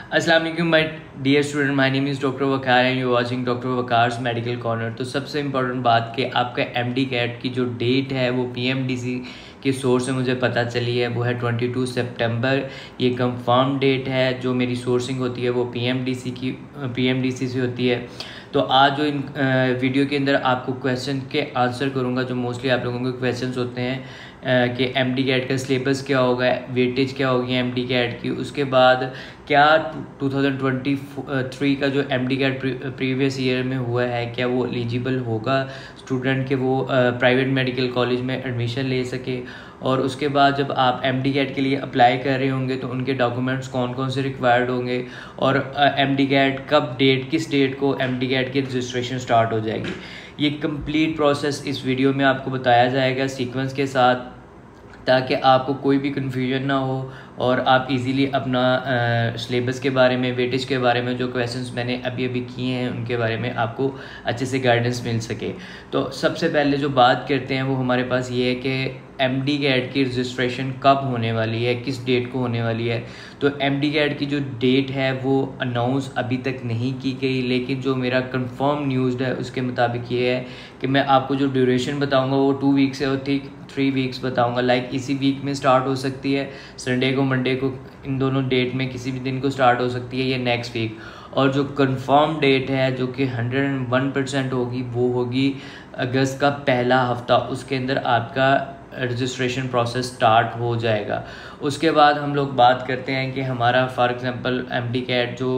अस्सलाम वालेकुम my dear student, my name is doctor Waqar and you watching doctor Waqar's medical corner. तो सबसे important बात कि आपका एमडी कैट की जो डेट है वो पीएमडीसी के सोर्स से मुझे पता चली है, वो है 22 सितंबर। ये कंफर्म डेट है। जो मेरी सोर्सिंग होती है वो पीएमडीसी से होती है। तो आज जो इन वीडियो के अंदर आपको क्वेश्चन के आंसर करूँगा, जो मोस्टली आप लोगों के क्वेश्चंस होते हैं कि एमडी कैट का सिलेबस क्या होगा, वेटेज क्या होगी एमडी कैट की, उसके बाद क्या 2023 का जो एमडी कैट प्रीवियस ईयर में हुआ है क्या वो एलिजिबल होगा स्टूडेंट के वो प्राइवेट मेडिकल कॉलेज में एडमिशन ले सके। और उसके बाद जब आप एमडी कैट के लिए अप्लाई कर रहे होंगे तो उनके डॉक्यूमेंट्स कौन कौन से रिक्वायर्ड होंगे, और एमडी कैट कब किस डेट को एमडी कैट की रजिस्ट्रेशन स्टार्ट हो जाएगी। ये कंप्लीट प्रोसेस इस वीडियो में आपको बताया जाएगा सीक्वेंस के साथ, ताकि आपको कोई भी कन्फ्यूजन ना हो और आप इजीली अपना सिलेबस के बारे में, वेटेज के बारे में, जो क्वेश्चंस मैंने अभी किए हैं उनके बारे में आपको अच्छे से गाइडेंस मिल सके। तो सबसे पहले जो बात करते हैं वो हमारे पास ये है कि एमडी कैट की रजिस्ट्रेशन कब होने वाली है, किस डेट को होने वाली है। तो एमडी कैट की जो डेट है वो अनाउंस अभी तक नहीं की गई, लेकिन जो मेरा कंफर्म न्यूज़ है उसके मुताबिक ये है कि मैं आपको जो ड्यूरेशन बताऊंगा वो 2 वीक्स है और 3 वीक्स बताऊंगा। लाइक इसी वीक में स्टार्ट हो सकती है, संडे को, मंडे को, इन दोनों डेट में किसी भी दिन को स्टार्ट हो सकती है, ये नेक्स्ट वीक। और जो कंफर्म डेट है जो कि 101% होगी वो होगी अगस्त का पहला हफ्ता। उसके अंदर आपका रजिस्ट्रेशन प्रोसेस स्टार्ट हो जाएगा। उसके बाद हम लोग बात करते हैं कि हमारा फॉर एग्जांपल एमडी कैट जो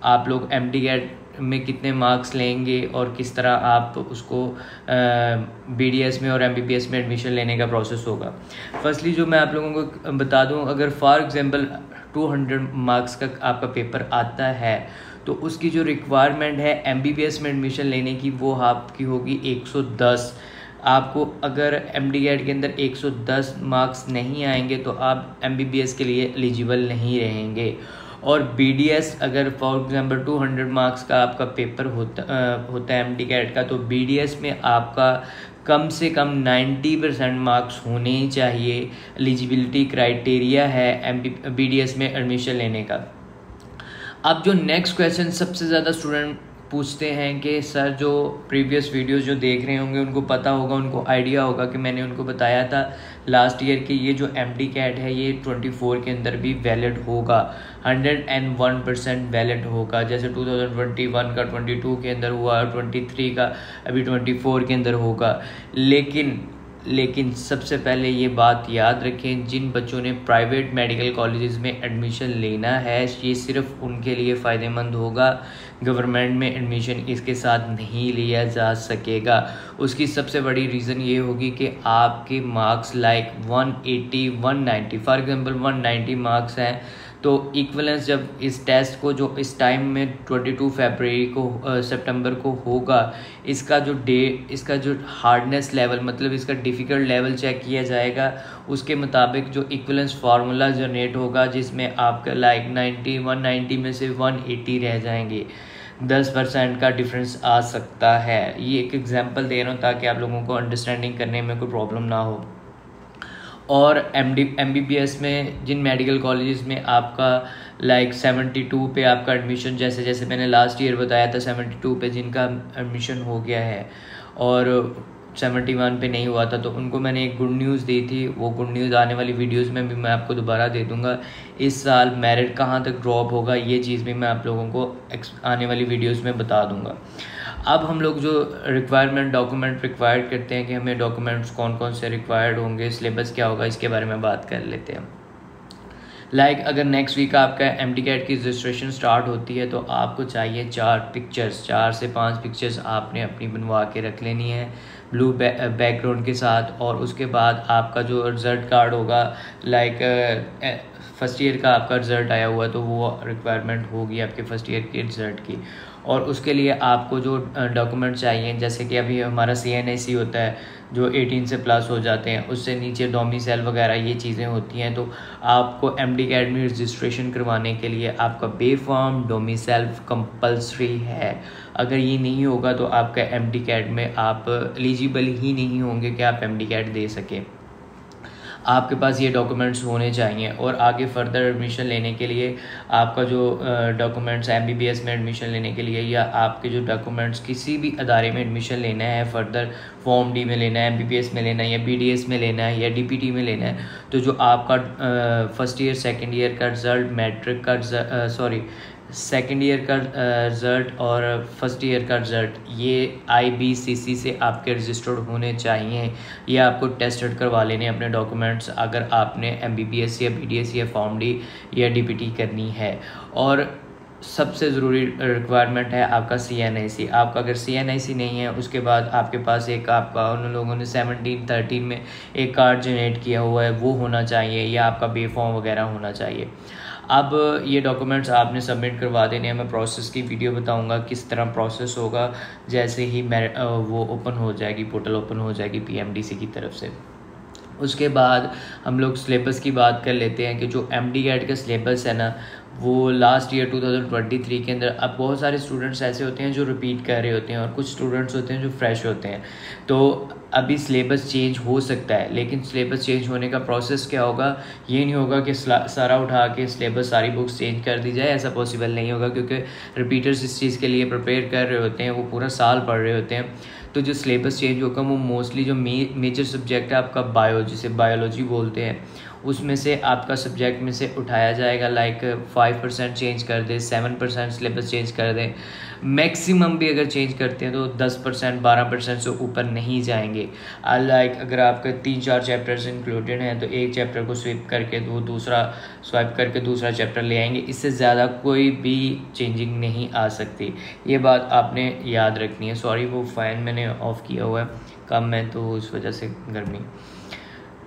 आप लोग एमडी कैट में कितने मार्क्स लेंगे और किस तरह आप उसको बीडीएस में और एमबीबीएस में एडमिशन लेने का प्रोसेस होगा। फर्स्टली जो मैं आप लोगों को बता दूं, अगर फॉर एग्जांपल 200 मार्क्स का आपका पेपर आता है तो उसकी जो रिक्वायरमेंट है एमबीबीएस में एडमिशन लेने की वो आपकी होगी 110। आपको अगर एमडी कैट के अंदर 110 मार्क्स नहीं आएंगे तो आप एमबीबीएस के लिए एलिजिबल नहीं रहेंगे। और बीडीएस अगर फॉर एग्जांपल 200 मार्क्स का आपका पेपर होता है एमडी कैट का, तो बीडीएस में आपका कम से कम 90% मार्क्स होने ही चाहिए। एलिजिबिलिटी क्राइटेरिया है बीडीएस में एडमिशन लेने का। अब जो नेक्स्ट क्वेश्चन सबसे ज़्यादा स्टूडेंट पूछते हैं कि सर जो प्रीवियस वीडियोस जो देख रहे होंगे उनको पता होगा, उनको आइडिया होगा कि मैंने उनको बताया था लास्ट ईयर कि ये जो एमडी कैट है ये 24 के अंदर भी वैलिड होगा, 101% वैलिड होगा। जैसे 2021 का 22 के अंदर हुआ, 23 का अभी 24 के अंदर होगा। लेकिन सबसे पहले ये बात याद रखें, जिन बच्चों ने प्राइवेट मेडिकल कॉलेजेस में एडमिशन लेना है ये सिर्फ उनके लिए फ़ायदेमंद होगा। गवर्नमेंट में एडमिशन इसके साथ नहीं लिया जा सकेगा। उसकी सबसे बड़ी रीज़न ये होगी कि आपके marks like 180, 190 for example 190 marks हैं तो इक्वलेंस जब इस टेस्ट को जो इस टाइम में 22 फरवरी को सितंबर को होगा, इसका जो हार्डनेस लेवल मतलब इसका डिफ़िकल्ट लेवल चेक किया जाएगा। उसके मुताबिक जो इक्वलेंस फार्मूला जनरेट होगा जिसमें आपका लाइक 190 में से 180 रह जाएंगे, 10% का डिफरेंस आ सकता है। ये एक एग्जांपल दे रहा हूँ ताकि आप लोगों को अंडरस्टैंडिंग करने में कोई प्रॉब्लम ना हो। और एमबीबीएस में जिन मेडिकल कॉलेजेस में आपका लाइक 72 पे आपका एडमिशन, जैसे मैंने लास्ट ईयर बताया था 72 पे जिनका एडमिशन हो गया है और 71 पे नहीं हुआ था, तो उनको मैंने एक गुड न्यूज़ दी थी। वो गुड न्यूज़ आने वाली वीडियोस में भी मैं आपको दोबारा दे दूंगा। इस साल मेरिट कहाँ तक ड्रॉप होगा ये चीज़ भी मैं आप लोगों को आने वाली वीडियोस में बता दूंगा। अब हम लोग जो डॉक्यूमेंट रिक्वायर्ड करते हैं कि हमें डॉक्यूमेंट्स कौन कौन से रिक्वायर्ड होंगे, सिलेबस क्या होगा, इसके बारे में बात कर लेते हैं। लाइक अगर नेक्स्ट वीक आपका एमडी कैट की रजिस्ट्रेशन स्टार्ट होती है तो आपको चाहिए 4 से 5 पिक्चर्स आपने अपनी बनवा के रख लेनी है ब्लू बैकग्राउंड के साथ। और उसके बाद आपका जो रिज़ल्ट कार्ड होगा, लाइक फर्स्ट ईयर का आपका रिज़ल्ट आया हुआ तो वो रिक्वायरमेंट होगी आपके फर्स्ट ईयर के रिज़ल्ट की। और उसके लिए आपको जो डॉक्यूमेंट चाहिए, जैसे कि अभी हमारा CNIC होता है जो 18 से प्लस हो जाते हैं, उससे नीचे डोमिसाइल वगैरह ये चीज़ें होती हैं। तो आपको एमडी कैट में रजिस्ट्रेशन करवाने के लिए आपका बे फॉर्म डोमिसाइल कंपल्सरी है। अगर ये नहीं होगा तो आपका एमडी कैट में आप एलिजिबल ही नहीं होंगे कि आप एमडी कैट दे सकें। आपके पास ये डॉक्यूमेंट्स होने चाहिए। और आगे फर्दर एडमिशन लेने के लिए आपका जो डॉक्यूमेंट्स MBBS में एडमिशन लेने के लिए या आपके जो डॉक्यूमेंट्स किसी भी अदारे में एडमिशन लेना है, फर्दर फॉर्म डी में लेना है, MBBS में लेना है या BDS में लेना है या DPT में लेना है, तो जो आपका फर्स्ट ईयर सेकेंड ईयर का रिज़ल्ट, मैट्रिक का सेकेंड ईयर का रिज़ल्ट और फर्स्ट ईयर का रिज़ल्ट, ये IBCC से आपके रजिस्टर्ड होने चाहिए। ये आपको टेस्टेड करवा लेने अपने डॉक्यूमेंट्स अगर आपने MBBS या BDS या फॉर्म डी या DPT करनी है। और सबसे ज़रूरी रिक्वायरमेंट है आपका CNIC। आपका अगर CNIC नहीं है, उसके बाद आपके पास एक आपका उन लोगों ने 1713 में एक कार्ड जनरेट किया हुआ है, वो होना चाहिए, या आपका बे फॉर्म वगैरह होना चाहिए। अब ये डॉक्यूमेंट्स आपने सबमिट करवा देने हैं। मैं प्रोसेस की वीडियो बताऊंगा किस तरह प्रोसेस होगा जैसे ही मैं वो ओपन हो जाएगी, पोर्टल ओपन हो जाएगी PMDC की तरफ से। उसके बाद हम लोग सिलेबस की बात कर लेते हैं कि जो MDCAT का सिलेबस है ना, वो लास्ट ईयर 2023 के अंदर अब बहुत सारे स्टूडेंट्स ऐसे होते हैं जो रिपीट कर रहे होते हैं और कुछ स्टूडेंट्स होते हैं जो फ्रेश होते हैं। तो अभी सिलेबस चेंज हो सकता है, लेकिन सिलेबस चेंज होने का प्रोसेस क्या होगा, ये नहीं होगा कि सारा उठा के सिलेबस सारी बुक्स चेंज कर दी जाए, ऐसा पॉसिबल नहीं होगा, क्योंकि रिपीटर्स इस चीज़ के लिए प्रिपेयर कर रहे होते हैं, वो पूरा साल पढ़ रहे होते हैं। तो जो सिलेबस चेंज होगा वो मोस्टली जो मेजर सब्जेक्ट है आपका बायो, जिसे बायोलॉजी बोलते हैं, उसमें से आपका सब्जेक्ट में से उठाया जाएगा। लाइक 5% चेंज कर दें, 7% सिलेबस चेंज कर दें, मैक्सिमम भी अगर चेंज करते हैं तो 10% 12% से ऊपर नहीं जाएंगे। लाइक अगर आपके 3-4 चैप्टर्स इंक्लूडेड हैं तो एक चैप्टर को स्वाइप करके दूसरा चैप्टर ले आएंगे, इससे ज़्यादा कोई भी चेंजिंग नहीं आ सकती। ये बात आपने याद रखनी है। सॉरी, वो फ़ैन मैंने ऑफ़ किया हुआ है, कम है तो इस वजह से गर्मी।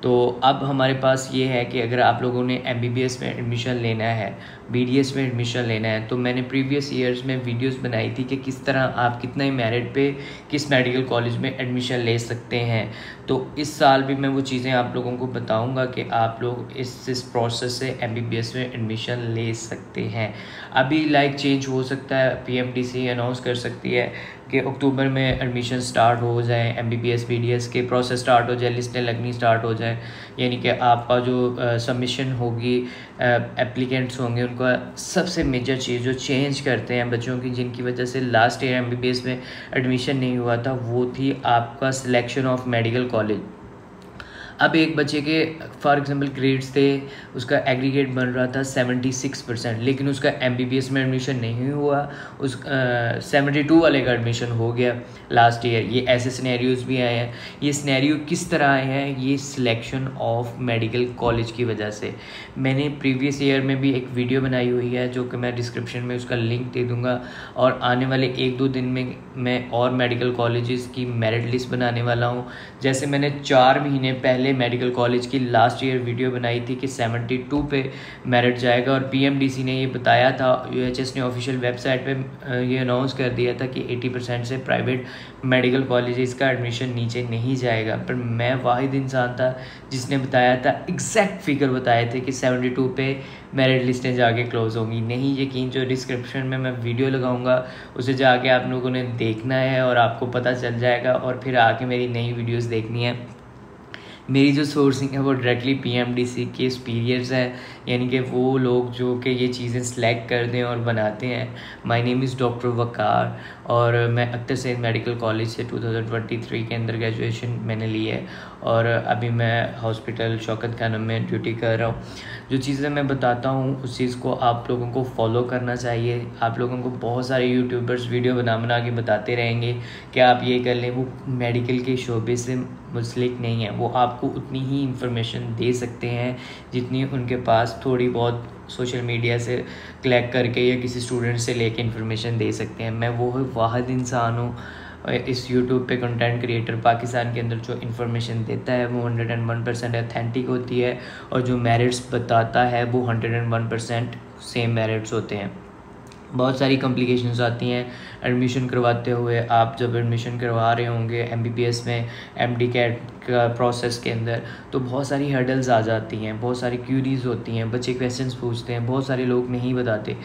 तो अब हमारे पास ये है कि अगर आप लोगों ने MBBS में एडमिशन लेना है, BDS में एडमिशन लेना है, तो मैंने प्रीवियस ईयर्स में वीडियोस बनाई थी कि किस तरह आप कितना ही मेरिट पे किस मेडिकल कॉलेज में एडमिशन ले सकते हैं। तो इस साल भी मैं वो चीज़ें आप लोगों को बताऊंगा कि आप लोग इस प्रोसेस से MBBS में एडमिशन ले सकते हैं। अभी लाइक चेंज हो सकता है, PMDC अनाउंस कर सकती है कि अक्टूबर में एडमिशन स्टार्ट हो जाए, MBBS BDS के प्रोसेस स्टार्ट हो जाए, लिस्टें लगनी स्टार्ट हो जाए, यानी कि आपका जो सबमिशन होगी, एप्लीकेंट्स होंगे, उनका सबसे मेजर चीज़ जो चेंज करते हैं बच्चों की, जिनकी वजह से लास्ट ईयर MBBS में एडमिशन नहीं हुआ था, वो थी आपका सिलेक्शन ऑफ मेडिकल कॉलेज। अब एक बच्चे के फॉर एग्जांपल ग्रेड्स थे, उसका एग्रीगेट बन रहा था 76%, लेकिन उसका MBBS में एडमिशन नहीं हुआ, उस 72 वाले का एडमिशन हो गया लास्ट ईयर। ये ऐसे सिनेरियोज भी आए हैं। ये सिनेरियो किस तरह आए हैं, ये सिलेक्शन ऑफ मेडिकल कॉलेज की वजह से। मैंने प्रीवियस ईयर में भी एक वीडियो बनाई हुई है जो कि मैं डिस्क्रिप्शन में उसका लिंक दे दूँगा, और आने वाले 1-2 दिन में मैं और मेडिकल कॉलेजेस की मेरिट लिस्ट बनाने वाला हूँ। जैसे मैंने 4 महीने पहले मेडिकल कॉलेज की लास्ट ईयर वीडियो बनाई थी कि 72 पे मेरिट जाएगा, और PMDC ने ये बताया था, UHS ने ऑफिशियल वेबसाइट पे ये अनाउंस कर दिया था कि 80% से प्राइवेट मेडिकल कॉलेजेस का एडमिशन नीचे नहीं जाएगा। पर मैं वाहिद इंसान था जिसने बताया था, एग्जैक्ट फिगर बताए थे कि 72 पे मेरिट लिस्टें जाके क्लोज होंगी। नहीं यकीन, जो डिस्क्रिप्शन में मैं वीडियो लगाऊंगा उसे जाके आप लोगों ने देखना है और आपको पता चल जाएगा, और फिर आके मेरी नई वीडियोस देखनी है। मेरी जो सोर्सिंग है वो डायरेक्टली PMDC के सुपीरियर्स हैं, यानी कि वो लोग जो कि ये चीज़ें सेलेक्ट कर दें और बनाते हैं। माय नेम इज़ डॉक्टर वकार, और मैं अख्तर सैयद मेडिकल कॉलेज से 2023 के अंदर ग्रेजुएशन मैंने ली है, और अभी मैं हॉस्पिटल शौकत खानम में ड्यूटी कर रहा हूँ। जो चीज़ें मैं बताता हूँ उस चीज़ को आप लोगों को फॉलो करना चाहिए। आप लोगों को बहुत सारे यूट्यूबर्स वीडियो बना के बताते रहेंगे कि आप ये कर लें, वो मेडिकल के शोबे से मुंसलिक नहीं है, वो आपको उतनी ही इंफॉर्मेशन दे सकते हैं जितनी उनके पास थोड़ी बहुत सोशल मीडिया से कलेक्ट करके या किसी स्टूडेंट से लेके इन्फॉर्मेशन दे सकते हैं। मैं वो वाहिद इंसान हूँ इस यूट्यूब पे कंटेंट क्रिएटर पाकिस्तान के अंदर जो इन्फॉर्मेशन देता है वो 101% ऑथेंटिक होती है, और जो मेरिट्स बताता है वो 101% सेम मेरिट्स होते हैं। बहुत सारी कॉम्प्लिकेशंस आती हैं एडमिशन करवाते हुए। आप जब एडमिशन करवा रहे होंगे MBBS में MDCAT का प्रोसेस के अंदर, तो बहुत सारी हर्डल्स आ जाती हैं, बहुत सारी क्यूरीज होती हैं, बच्चे क्वेश्चंस पूछते हैं, बहुत सारे लोग नहीं बताते।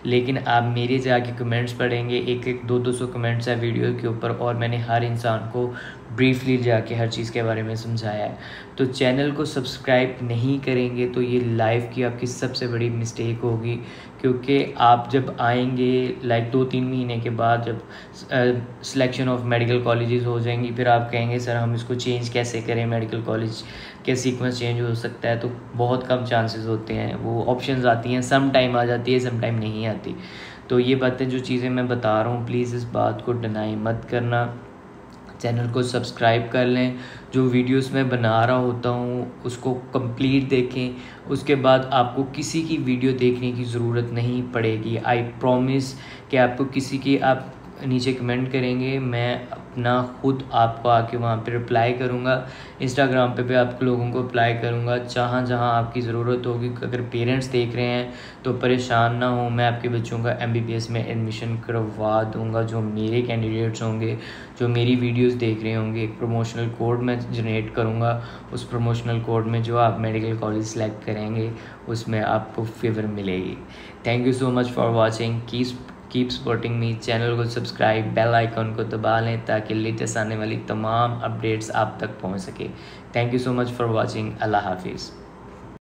लेकिन आप मेरे जाके कमेंट्स पढ़ेंगे, 100-200 कमेंट्स है वीडियो के ऊपर, और मैंने हर इंसान को ब्रीफली जाके हर चीज़ के बारे में समझाया है। तो चैनल को सब्सक्राइब नहीं करेंगे तो ये लाइफ की आपकी सबसे बड़ी मिस्टेक होगी, क्योंकि आप जब आएंगे लाइक 2-3 महीने के बाद जब सिलेक्शन ऑफ मेडिकल कॉलेजेस हो जाएंगी, फिर आप कहेंगे सर हम इसको चेंज कैसे करें, मेडिकल कॉलेज के सीक्वेंस चेंज हो सकता है, तो बहुत कम चांसेस होते हैं। वो ऑप्शंस आती हैं, सम टाइम आ जाती है, सम टाइम नहीं आती। तो ये बातें जो चीज़ें मैं बता रहा हूँ प्लीज़ इस बात को डिनाई मत करना। चैनल को सब्सक्राइब कर लें, जो वीडियोस मैं बना रहा होता हूँ उसको कंप्लीट देखें, उसके बाद आपको किसी की वीडियो देखने की ज़रूरत नहीं पड़ेगी। आई प्रॉमिस कि आपको किसी की, आप नीचे कमेंट करेंगे, मैं अपना खुद आपको आके वहाँ पे रिप्लाई करूँगा। इंस्टाग्राम पे भी आप लोगों को रिप्लाई करूँगा जहाँ जहाँ आपकी ज़रूरत होगी। अगर पेरेंट्स देख रहे हैं तो परेशान ना हो, मैं आपके बच्चों का MBBS में एडमिशन करवा दूँगा। जो मेरे कैंडिडेट्स होंगे, जो मेरी वीडियोस देख रहे होंगे, एक प्रमोशनल कोड मैं जनरेट करूँगा। उस प्रमोशनल कोड में जो आप मेडिकल कॉलेज सेलेक्ट करेंगे उसमें आपको फेवर मिलेगी। Thank you so much for watching, keep supporting me. Channel को सब्सक्राइब, बेल आइकन को दबा लें ताकि लेटेस्ट आने वाली तमाम अपडेट्स आप तक पहुंच सके। Thank you so much for watching. Allah हाफिज़।